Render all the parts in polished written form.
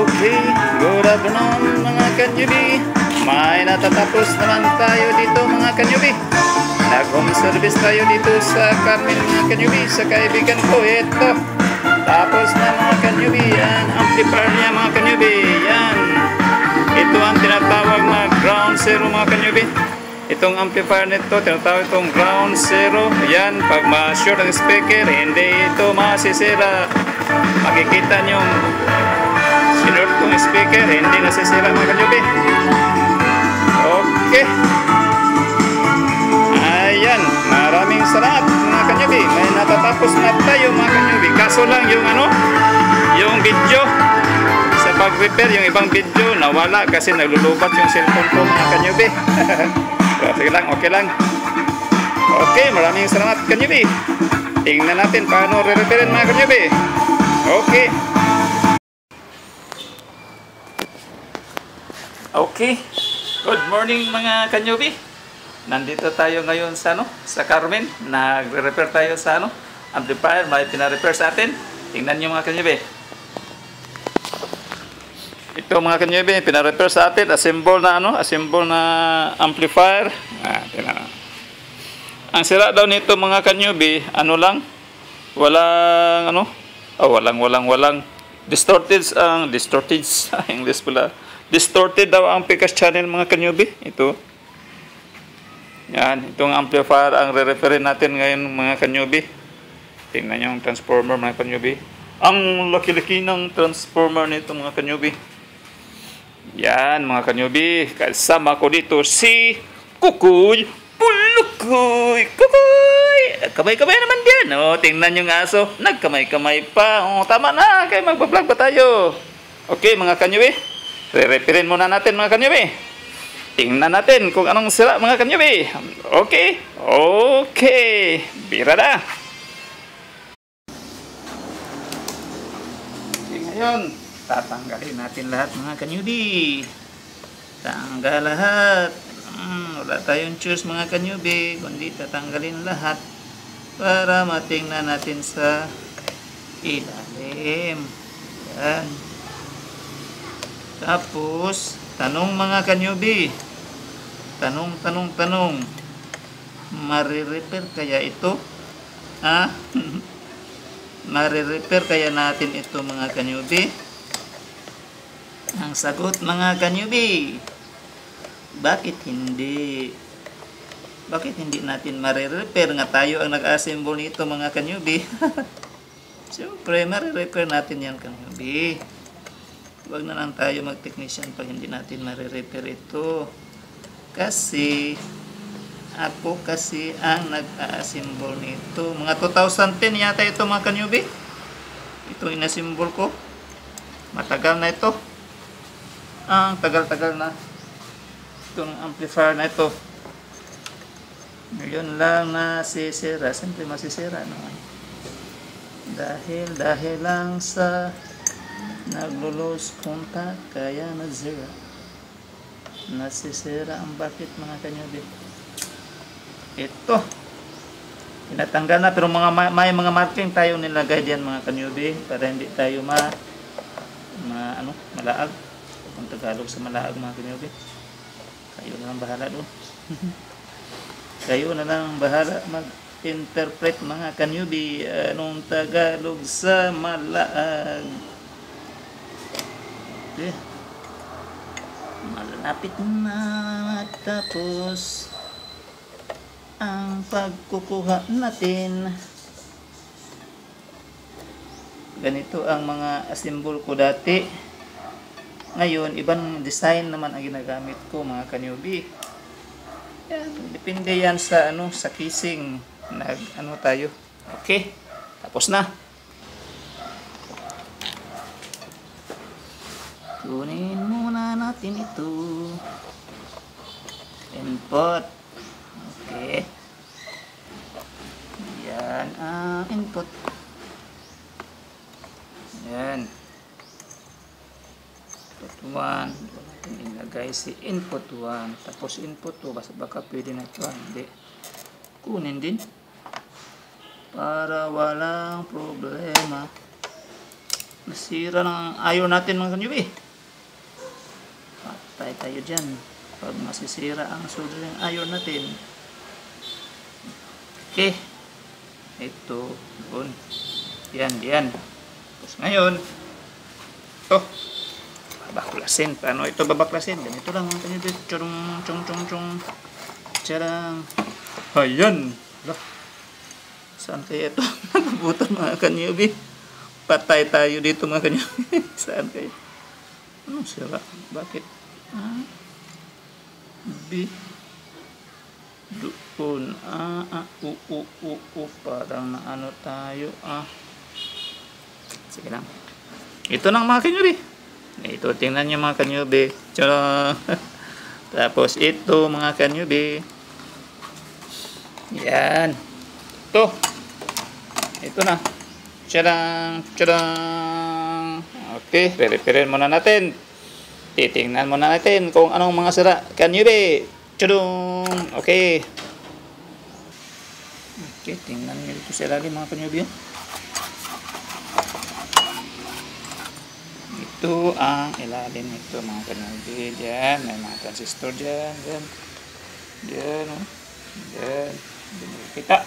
Okay, good afternoon mga kanyubi. May natatapos naman tayo dito mga kanyubi. Nag-home service tayo dito sa Carmen mga kanyubi, sa kaibigan ko. Ito, tapos na mga kanyubi. Yan, amplifier niya mga kanyubi. Yan, ito ang tinatawag na ground zero mga kanyubi. Itong amplifier nito, tinatawag itong ground zero. Yan, pag ma-short ang speaker, hindi ito masisira. Makikita nyo sinort kong speaker, hindi nasisira mga kanyubi. Okay, ayan, maraming salamat mga kanyubi. May natatapos na tayo mga kanyubi. Kaso lang yung yung video sa pag-repair, yung ibang video nawala kasi naglulubat yung cellphone ko mga kanyubi. Okay lang, okay lang. Okay, maraming salamat kanyubi. Tingnan natin paano re-repairin mga kanyubi. Okay. Okay. Good morning mga kanyubi. Nandito tayo ngayon sa sa Carmen. Nagre-repair tayo sa amplifier. May pina-repair sa atin. Tingnan niyo mga kanyubi. Ito mga kanyubi, pina-repair sa atin. Assemble na amplifier. Tingnan. Ang sira daw nito mga kanyubi, walang distorted English pala. Distorted daw ang Picas channel mga kanyubi. Ito. Yan, itong amplifier ang re-referin natin ngayon mga kanyubi. Tingnan niyo ang transformer mga kanyubi. Ang laki-laki ng transformer nito mga kanyubi. Yan mga kanyubi, kasama ko dito si Kukoy Pulukoy. Kukoy! Kamay-kamay naman diyan. Tingnan yung aso. Nagkamay-kamay pa. Tama na. Kaya magpa-vlog pa tayo. Okay mga kanyubi. Re-repairin muna natin mga kanyubi. Tingnan natin kung anong sira mga kanyubi. Okay. Okay. Bira na. Okay, ngayon, tatanggalin natin lahat mga kanyubi. Tanggal lahat. Wala tayong choose mga kanyubi, kundi tatanggalin lahat para matingnan natin sa ilalim. Yan. Tapos, tanong mga kanyubi. Tanong. Mare-repair kaya ito? Ha? Mare-repair kaya natin ito mga kanyubi? Ang sagot mga kanyubi, bakit hindi? Bakit hindi natin mare-repair nga tayo ang nag-assemble nito mga kanyubi? Siyempre, mare-repair natin yan kanyubi. Huwag na lang tayo mag-technician pag hindi natin mare-repair ito. Kasi, ako kasi ang nag-assemble nito. Mga 2010 yata ito mga kanyubi. Ito inassemble ko. Matagal na ito. Ang tagal-tagal na. Itong amplifier na ito. Ngayon lang nasisira. Siyempre masisira naman. Dahil lang sa naglulos contact kaya nasira. Nasisira ang bakit mga kanyubi. Ito. Tinatanggal na pero may mga marking tayo nilagay diyan mga kanyubi para hindi tayo malaag. Kung Tagalog sa malaag mga kanyubi. Kayo na lang bahala doon. Kayo na lang bahala mag-interpret mga kanyubi anong Tagalog sa malaag. Okay. Malapit na matapos ang pagkukuha natin. Ganito ang mga assemble ko dati. Ngayon, ibang design naman ang ginagamit ko mga kanyubi. Yan, depende yan sa sa casing. Tayo. Okay. Tapos na. Kunin muna natin ito. Input. Okay. Yan ang input. Yan. Input 1. Natin ilagay si input 1. Tapos input 2. Baka pwede na ito. Hindi. Kunin din. Para walang problema. Nasira ng iron natin mga kanyubi. Patay tayo dyan. Pag masisira ang soldering iron natin. Okay. Ito. Doon. Yan. Tapos ngayon, ito. Babaklasin. Paano ito babaklasin? Ganito lang mga kanyubi. Chung. Charang. Ayan. Saan kaya ito? Nabubutan mga kanyubi. Patay tayo dito mga kanyubi. Saan kaya? Anong sira? Bakit? B. Doon. Parang naano tayo. Sige lang. Ito nang mga kanyubi. Ito, tingnan nyo mga kanyubi. Charang. Tapos ito mga kanyubi. Yan. Ito na. Charang. Okay, re-referin muna natin. Titingnan muna natin kung anong mga sira. Kanyubi. Charong. Okay. Okay, tingnan nyo dito sa ilalim mga kanyubi. Ito ang ilalim nito mga kanyubi. Diyan, may mga transistor dyan. Diyan. Kita.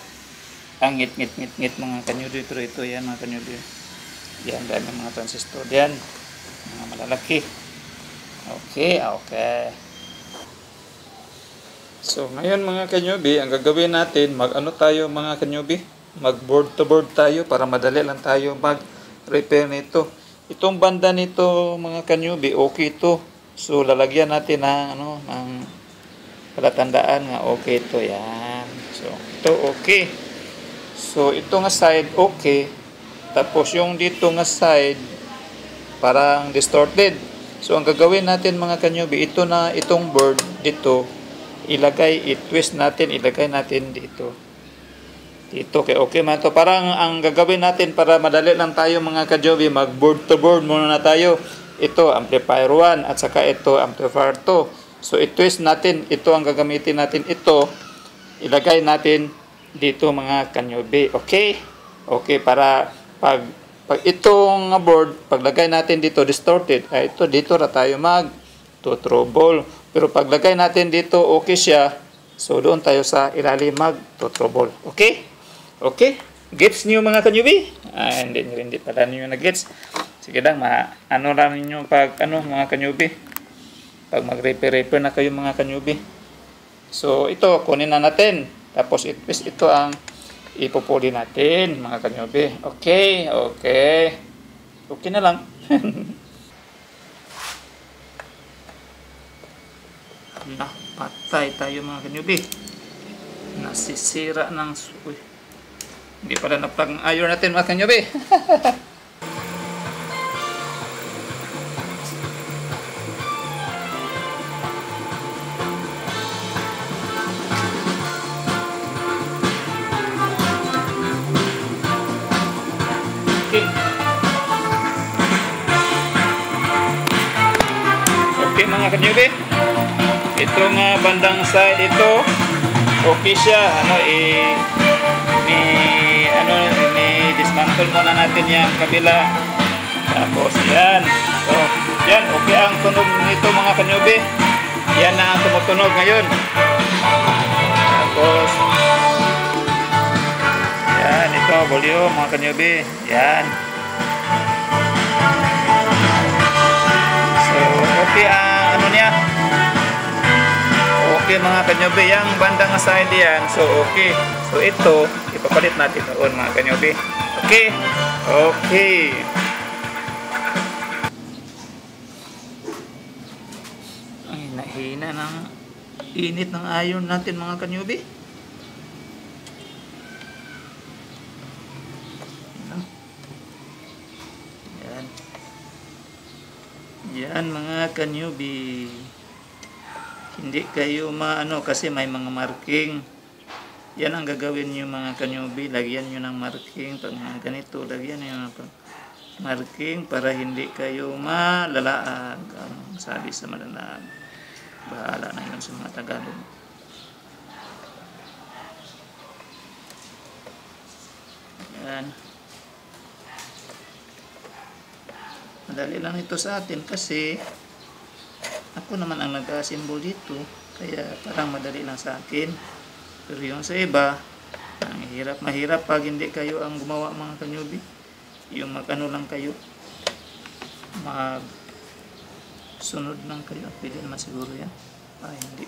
Ang ngit mga kanyubi. Pero ito yan mga kanyubi. Yan, dami mga transistor yan. Mga malalaki. Okay. So, ngayon mga kanyubi, ang gagawin natin, mag-ano tayo mga kanyubi? Mag-board to board tayo para madali lang tayo mag-repair nito. Itong banda nito mga kanyubi, okay ito. So, lalagyan natin ng palatandaan nga okay ito. Yan. So, ito okay. So, ito nga side, okay. Tapos, yung dito nga side, parang distorted. So, ang gagawin natin mga kanyubi, itong board dito, i-twist natin, ilagay natin dito. Okay man to. Parang ang gagawin natin para madali lang tayo mga kanyubi, mag-board to board muna na tayo. Ito, amplifier 1, at saka ito, amplifier 2. So, i-twist natin, ito ang gagamitin natin, ito, ilagay natin dito mga kanyubi. Okay, para pag itong board, paglagay natin dito distorted, ito dito na tayo mag-trouble. Pero paglagay natin dito okay siya, so doon tayo sa ilalim mag-trouble. Okay? Gets niyo mga kanyubi? Hindi pala niyo na-gets. Sige lang, ano lang niyo mga kanyubi. Pag mag-repair na kayo mga kanyubi. So ito, kunin na natin. Tapos ito ang ipupuli natin mga kanyubi. Okay na lang. Patay tayo mga kanyubi. Nasisira ng hindi pala na-plug ang iron natin mga kanyubi. Okay mga kanyubi, itong bandang side ito okay siya. Dismantle muna natin yung kabila. Tapos yan, so yan, okay ang tunog nito mga kanyubi. Yan na ang tumutunog ngayon. Tapos yan, ito volume mga kanyubi. Yan. So okay ang niya. Okay mga kanyubi, yung bandang side yan. So okay. So ito, ipapalit natin doon mga kanyubi. Okay. Ay, nahina ng init ng iron natin mga kanyubi. Yan mga kanyubi. Hindi kayo kasi may mga marking. Yan ang gagawin nyo mga kanyubi. Lagyan nyo ng marking. Pag mga ganito, lagyan nyo ng marking para hindi kayo malalaag. Sabi sa malalaag. Bahala na yun sa mga Tagalog. Yan. Madali lang ito sa atin kasi ako naman ang nag-assemble dito. Kaya parang madali lang sa akin. Pero yung sa iba, ang mahirap pag hindi kayo ang gumawa mga kanyubi. Yung mag-ano lang kayo. Sunod lang kayo. Pwede naman siguro yan. Hindi.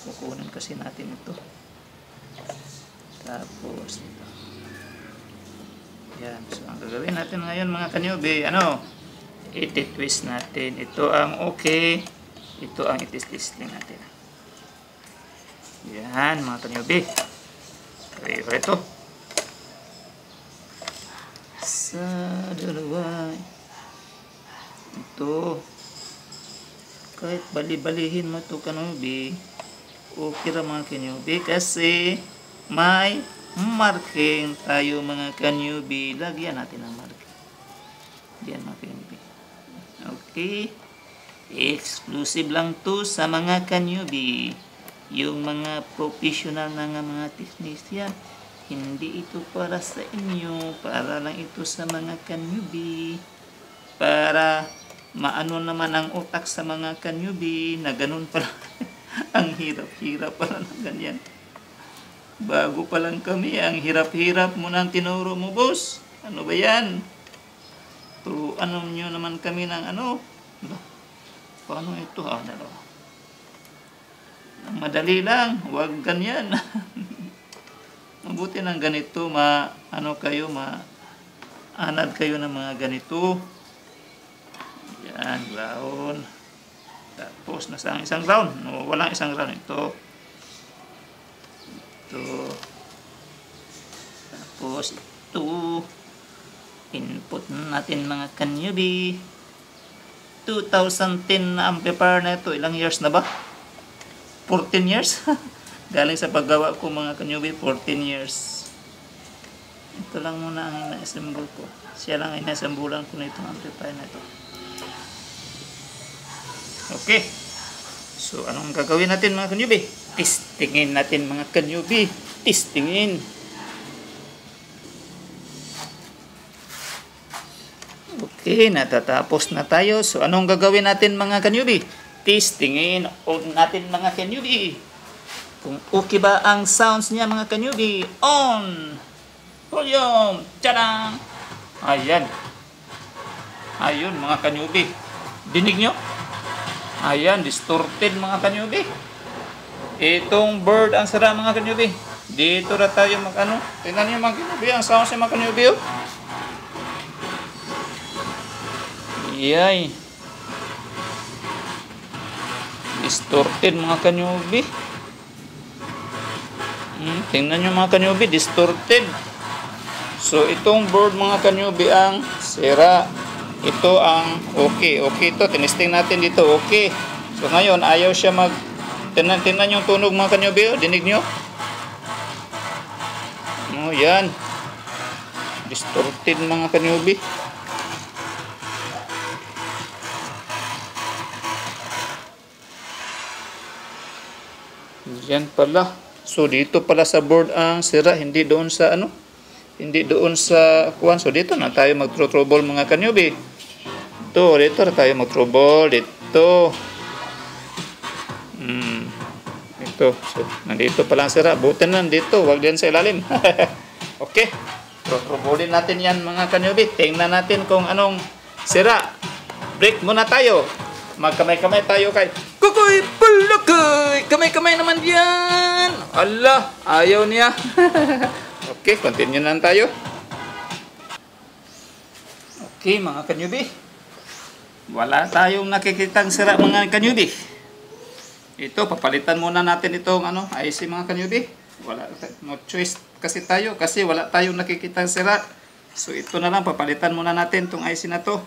Kukunin kasi natin ito. Tapos ito. Yan. So ang gagawin natin ngayon mga kanyubi, iti-twist natin. Ito ang okay. Ito ang itis-twisting natin. Yan mga kanyubi. Kaya ito. Sa dalawa. Ito. Kahit bali-balihin mo ito kanyubi, okay ra mga kanyubi kasi may marking tayo mga kanyubi. Lagyan natin ang marking. Yan mga kanyubi. Okay. Exclusive lang to sa mga kanyubi. Yung mga professional na mga technician. Hindi ito para sa inyo. Para lang ito sa mga kanyubi. Para maano naman ang utak sa mga kanyubi na ganun pala. Ang hirap-hirap pala ng ganyan. Bago pa lang kami, ang hirap-hirap mo nang tinuro mo, boss. Ano ba yan? Turuan nyo naman kami ng paano ito? Madali lang, huwag ganyan. Mabuti ng ganito, maanad kayo ng mga ganito. Yan, ground. Tapos nasa ang isang ground. No, walang isang ground ito. Tapos ito. Input natin mga kanyubi. 2010 na amplifier na ito. Ilang years na ba? 14 years? Galing sa paggawa ko mga kanyubi, 14 years. Ito lang muna ang ina-assemble ko. Siya lang ang ina-assemblean ko na itong amplifier na ito. Okay. So, anong gagawin natin mga kanyubi? Testingin natin mga kanyubi. Testingin. Okay, natatapos na tayo. So, anong gagawin natin mga kanyubi? Testingin natin mga kanyubi. Kung okay ba ang sounds niya mga kanyubi. On! Volume! Tadang! Ayan. Ayun mga kanyubi. Dinig nyo? Ayan, distorted mga kanyubi. Itong bird ang sara mga kanyubi. Dito na tayo tingnan nyo mga kanyubi. Ang sounds niya mga kanyubi. Yay. Distorted mga kanyubi. Tingnan nyo mga kanyubi, distorted. So itong bird mga kanyubi ang sira. Ito ang okay. Okay ito, tinisting natin dito, okay. So ngayon, ayaw siya tingnan yung tunog mga kanyubi. Dinig nyo? Yan. Distorted mga kanyubi. Yan pala. So dito pala sa board ang sira, hindi doon sa kuwan. So dito na tayo mag-trouble mga kanyubi. Dito na tayo mag-trouble dito. Ito. So nandito pala ang sira. Buti na nandito, wag din sa ilalim. Okay. So trouble natin yan mga kanyubi. Tingnan natin kung anong sira. Break muna tayo. Magkamay-kamay tayo kay Kukoy Pulukay. Kamay-kamay naman yan. Allah, ayaw niya. Okay, continue na tayo. Okay, mga kanyubi. Wala tayong nakikitang sira mga kanyubi. Ito, papalitan muna natin itong IC mga kanyubi. Wala, no choice kasi tayo kasi wala tayong nakikitang sira. So ito na lang, papalitan muna natin itong IC na to.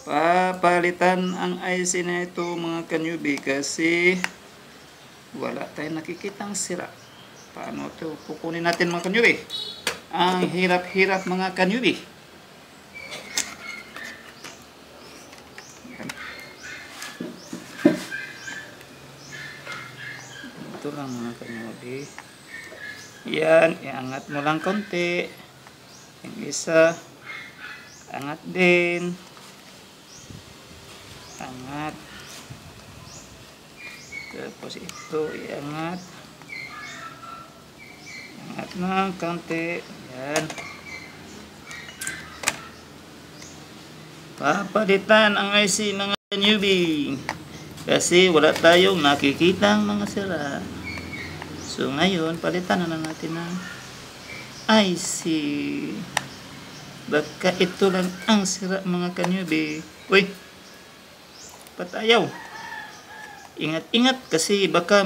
Papalitan ang IC na ito mga kanyubi kasi wala tayong nakikitang sira. Paano ito kukunin natin mga kanyubi? Ang hirap-hirap mga kanyubi. Ito lang mga kanyubi. Yan, iangat mo lang konti. Yung isa. Angat din. Angat. Tapos ito, iangat. Angat ng kaunti. Yan. Papalitan ang IC mga newbie. Kasi wala tayong nakikitang mga sira. So ngayon, palitan na natin ng IC. Baka ito lang ang sira mga kanyubi. Uy, patayaw. Ingat-ingat kasi baka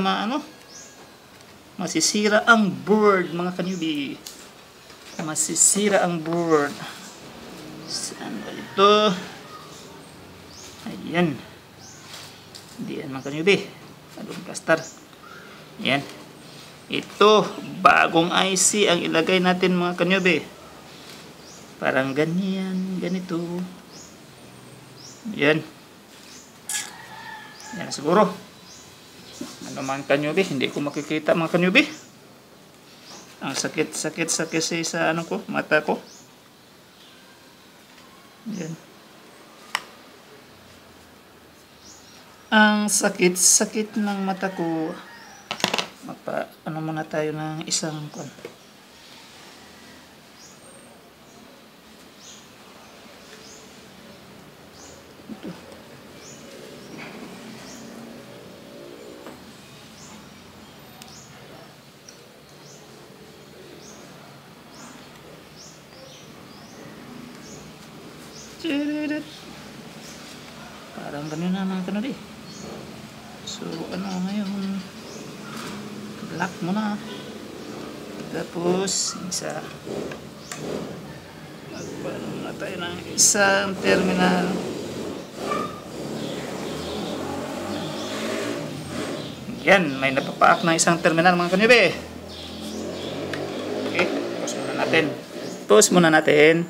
masisira ang board mga kanyubi. Masisira ang board. Saan ba ito? Ayan. Hindi yan mga kanyubi. Anong plaster? Ayan. Ito, bagong IC ang ilagay natin mga kanyubi. Parang ganyan, ganito. Ayan. Yan siguro. Ano man kanyubi, hindi ko makikita mga kanyubi. Ang sakit sa mata ko. Yan. Ang sakit ng mata ko. Muna tayo ng isang parang ganun na mga kanodi. So ngayon lock mo na, tapos isa magpaano na tayo ng isang terminal. Yan, may napapaak na isang terminal mga kanyobe. Okay, pause muna natin.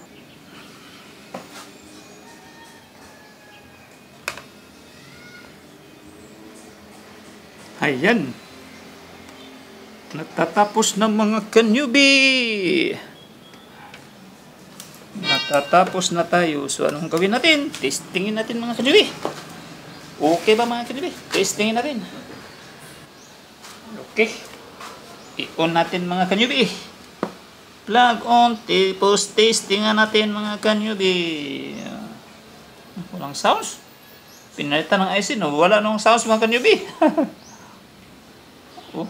Ayan. Natatapos na mga kanyubi. Natatapos na tayo. So anong gawin natin? Testingin natin mga kanyubi. Okay ba mga kanyubi? Testingin natin. Okay. I-on natin mga kanyubi. Plug on. Tapos testingan natin mga kanyubi. Walang sounds. Pinalitan ng IC. No? Wala nung sounds mga kanyubi. Oh.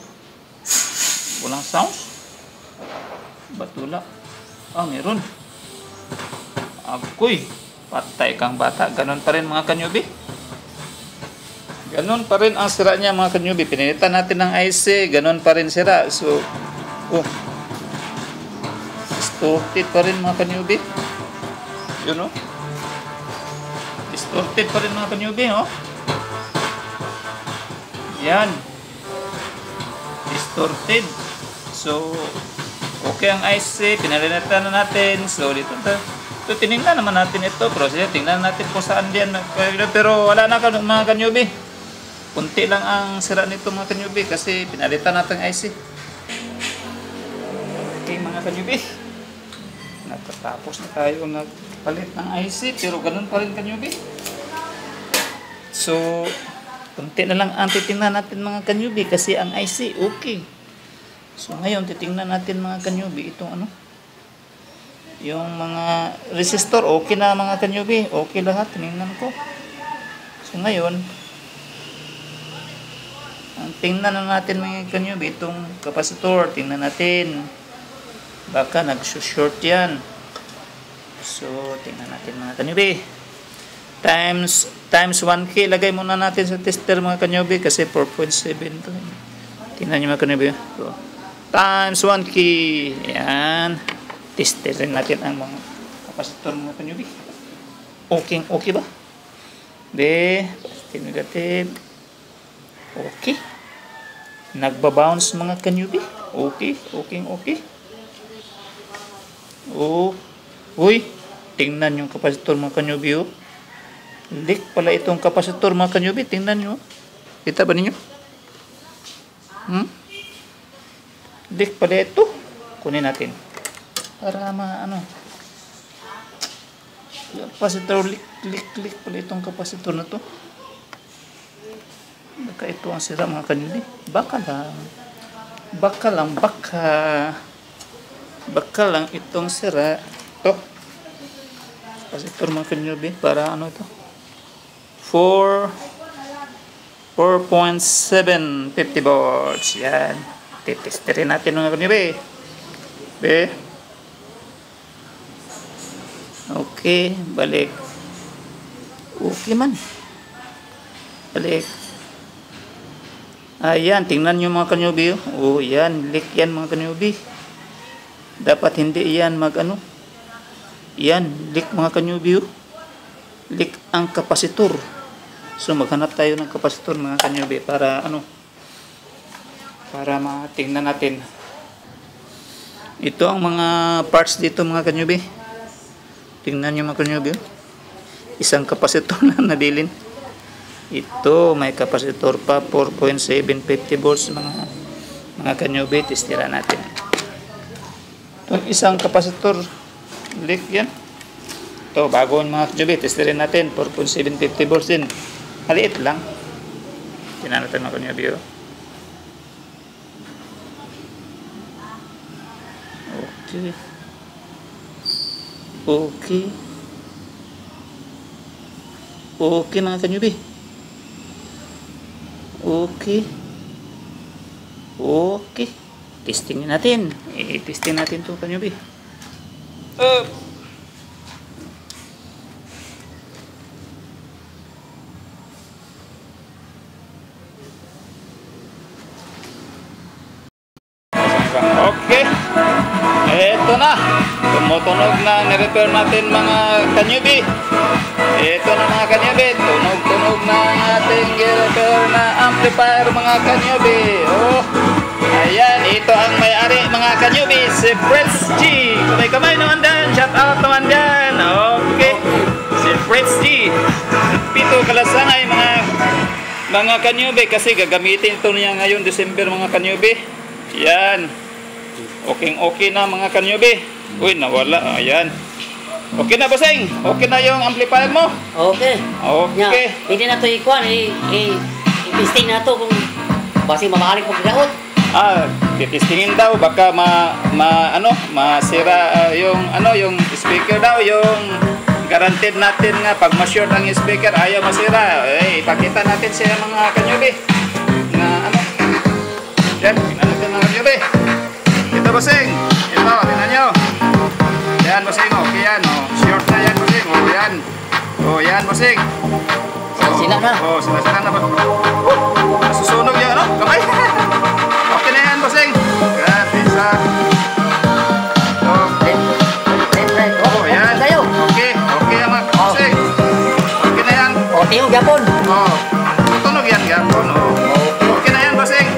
Walang sounds? Ba't wala? Meron. Agoy. Patay kang bata. Ganon pa rin mga kanyubi. Ganon pa rin ang sira niya mga kanyubi. Pinilitan natin ng IC. Ganon pa rin sira. So, distorted pa rin mga kanyubi. Yun distorted pa rin mga kanyubi. Yan. Distorted. So, okay ang IC, pinalitan na natin. So, dito tinignan naman natin ito. Pero tingnan natin kung saan diyan. Pero wala na mga kanyubi. Kunti lang ang sira nito mga kanyubi kasi pinalitan natin ang IC. Okay mga kanyubi. Nakatapos na tayo nagpalit ng IC. Pero ganun pa rin kanyubi. So, kunti na lang ang titingnan natin mga kanyubi kasi ang IC okay. So ngayon titingnan natin mga kanyubi itong yung mga resistor okay na mga kanyubi, okay lahat, tinignan ko. So ngayon ang tingnan na natin mga kanyubi itong kapasitor, tingnan natin baka nag-short yan. So tingnan natin mga kanyubi. Times 1K, lagay muna natin sa tester mga kanyubi kasi 4.7 to. Tingnan nyo mga kanyubi. So, times 1K. Yan. Tester rin natin ang mga kapasitor mga kanyubi. Okay ba? Positive, negative. Okay. Nagbabounce mga kanyubi. Okay. Uy. Tingnan yung kapasitor mga kanyubi. Leak pala itong kapasitor mga kanyubi. Tingnan nyo. Kita ba ninyo? Leak pala ito. Kunin natin. Para Kapasitor, lik pala itong kapasitor na to. Baka ito ang sira mga kanyubi. Baka lang itong sira. Ito. Kapasitor mga kanyubi. Para ano ito? 4.750 volts. Yan. Titestirin natin mga kanyubi. Okay, balik. Okay man. Balik. Ayan, tingnan nyo mga kanyubi. Oh, yan. Leak yan mga kanyubi. Dapat hindi yan mag-ano. Yan, leak mga kanyubi. Leak ang kapasitor. So, maghanap tayo ng kapasitor mga kanyubi para ano. Para matingnan natin. Ito ang mga parts dito mga kanyubi. Tingnan nyo mga kanyubi. Isang kapasitor na nabilin. Ito, may kapasitor pa, 4.750 volts mga kanyubi. Testira natin. Itong isang kapasitor, leak yan. Ito, bago mga kanyubi, testirin natin, 4.750 volts din. Maliit lang. Tingnan natin mga kanyubi. Okay mga kanyubi. Okay. Testingin natin. I-testing natin to kanyubi. Okay. Ito na. Tumutunog na. Nirepair natin mga kanyubi. Ito na mga kanyubi. Tunog na ating repair na amplifier mga kanyubi. Oh. Ayan. Ito ang may-ari mga kanyubi. Si Fritz G. Kamay naman dyan. Shout out naman dyan. Okay. Si Fritz G. Pito kalasangay mga kanyubi. Kasi gagamitin ito niya ngayon December mga kanyubi. Yan. Okay na mga kanyubi. Uy, nawala. Ayan. Okay na, bossing? Okay na yung amplifier mo? Okay. Hindi na ito ikuan. I-testing na ito kung basi mamahalik mo kagaot. Titistingin daw. Baka masira yung speaker daw. Yung guaranteed natin nga pag ma-short ang speaker, ayaw masira. Ipakita natin siya mga kanyubi. Yan, tingnan natin mga kanyubi. Ito bossing. Ito, tingnan nyo. Yan bossing, okay yan. Short na yan bossing. Yan. Yan bossing. Sila na. Sila na. Nasusunog yan, kamay. Okay na yan bossing. Yan, isa. Yan. Okay yan mga bossing. Okay na yan. Okay yung gapon. Tutunog yan gapon. Okay na yan bossing.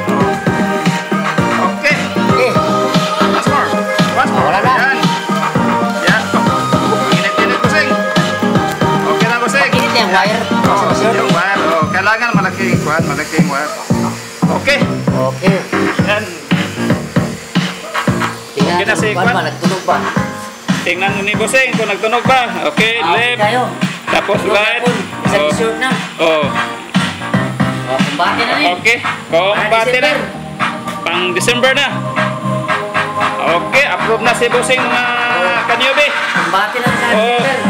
Wala na. Yan. Init bossing. Okay na bossing. Init yung wire. Yung wire. Kailangan malaking wire. Okay. Yan. Okay na si Kwan. Nagtunog ba? Tingnan ni bossing kung nagtunog ba. Okay, left. Tapos right. Isang short na. Kumbate na rin. Okay. Kumbate na. Pang December na. Okay, approve na si bossing mga kanyubi. Kumbate na sa December.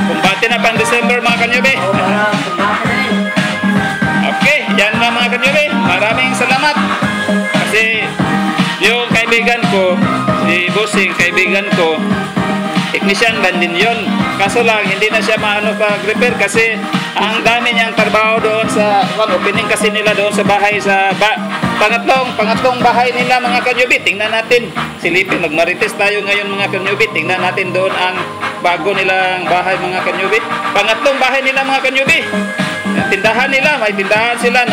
Kumbate na pang December mga kanyubi. Kumbate na rin. Okay, yan na mga kanyubi. Maraming salamat. Kasi yung kaibigan ko, si bossing, kaibigan ko, technician lang din yun. Kaso lang, hindi na siya pag-repair kasi ang dami niyang trabaho doon sa opening kasi nila doon sa bahay pangatlong bahay nila mga kanyubi. Tingnan natin. Silipin, magmarites tayo ngayon mga kanyubi. Tingnan natin doon ang bago nilang bahay mga kanyubi. Pangatlong bahay nila mga kanyubi. Tindahan nila, may tindahan sila,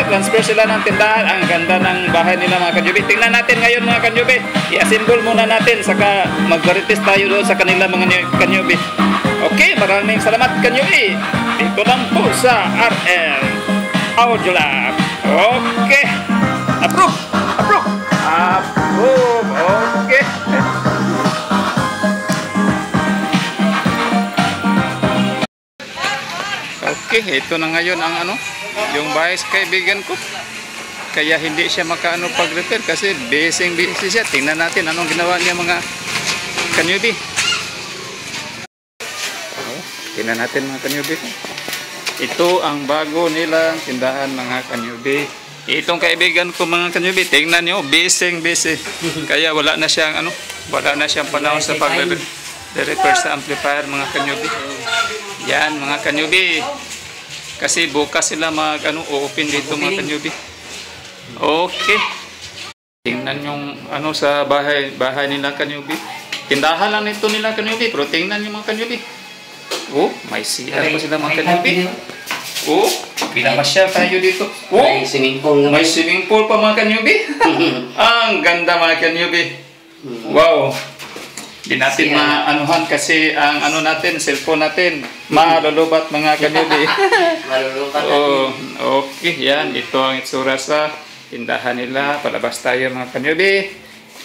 transfer sila ng tindahan. Ang ganda ng bahay nila mga kanyubi. Tingnan natin ngayon mga kanyubi. I-assemble muna natin, saka magmarites tayo doon sa kanila mga kanyubi. Okay, maraming salamat kanyubi. Dito lang po sa RL Audio Lab. Okay. Approve. Okay. Okay, ito na ngayon ang ano, yung bahay sa kaibigan ko. Kaya hindi siya makaano pag-repair kasi busy siya. Tingnan natin anong ginawa niya mga kanyubi. Tingnan natin mga kanyubi. Ito ang bago nilang tindahan mga kanyubi. Itong kaibigan ko mga kanyubi, tingnan niyo, busy. Kaya wala na siyang ano, wala na siyang panahon sa pag-repair sa amplifier mga kanyubi. Yan mga kanyubi. Kasi bukas sila open dito mga kanyubi. Okay. Tingnan yung ano sa bahay nila kanyubi. Tindahan lang nito nila kanyubi, pero tingnan yung mga kanyubi. Oh, may CR pa sila mga kanyubi. Oh, pinamasyal tayo dito. Oh, May swimming pool nga. may swimming pool pa mga kanyubi. Ang ganda mga kanyubi. Wow. Di natin maanuhan kasi ang ano natin, cellphone natin, malulubat mga kanyubi. Malulupat Oh, natin. okay, yan. Ito ang itsura sa tindahan nila. Palabas tayo mga kanyubi.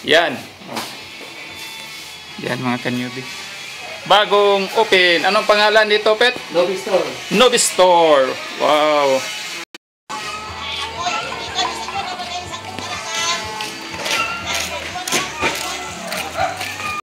Yan. Oh. Yan mga kanyubi. Bagong open. Anong pangalan dito, Pet? Lobby store. Novi Store. Wow.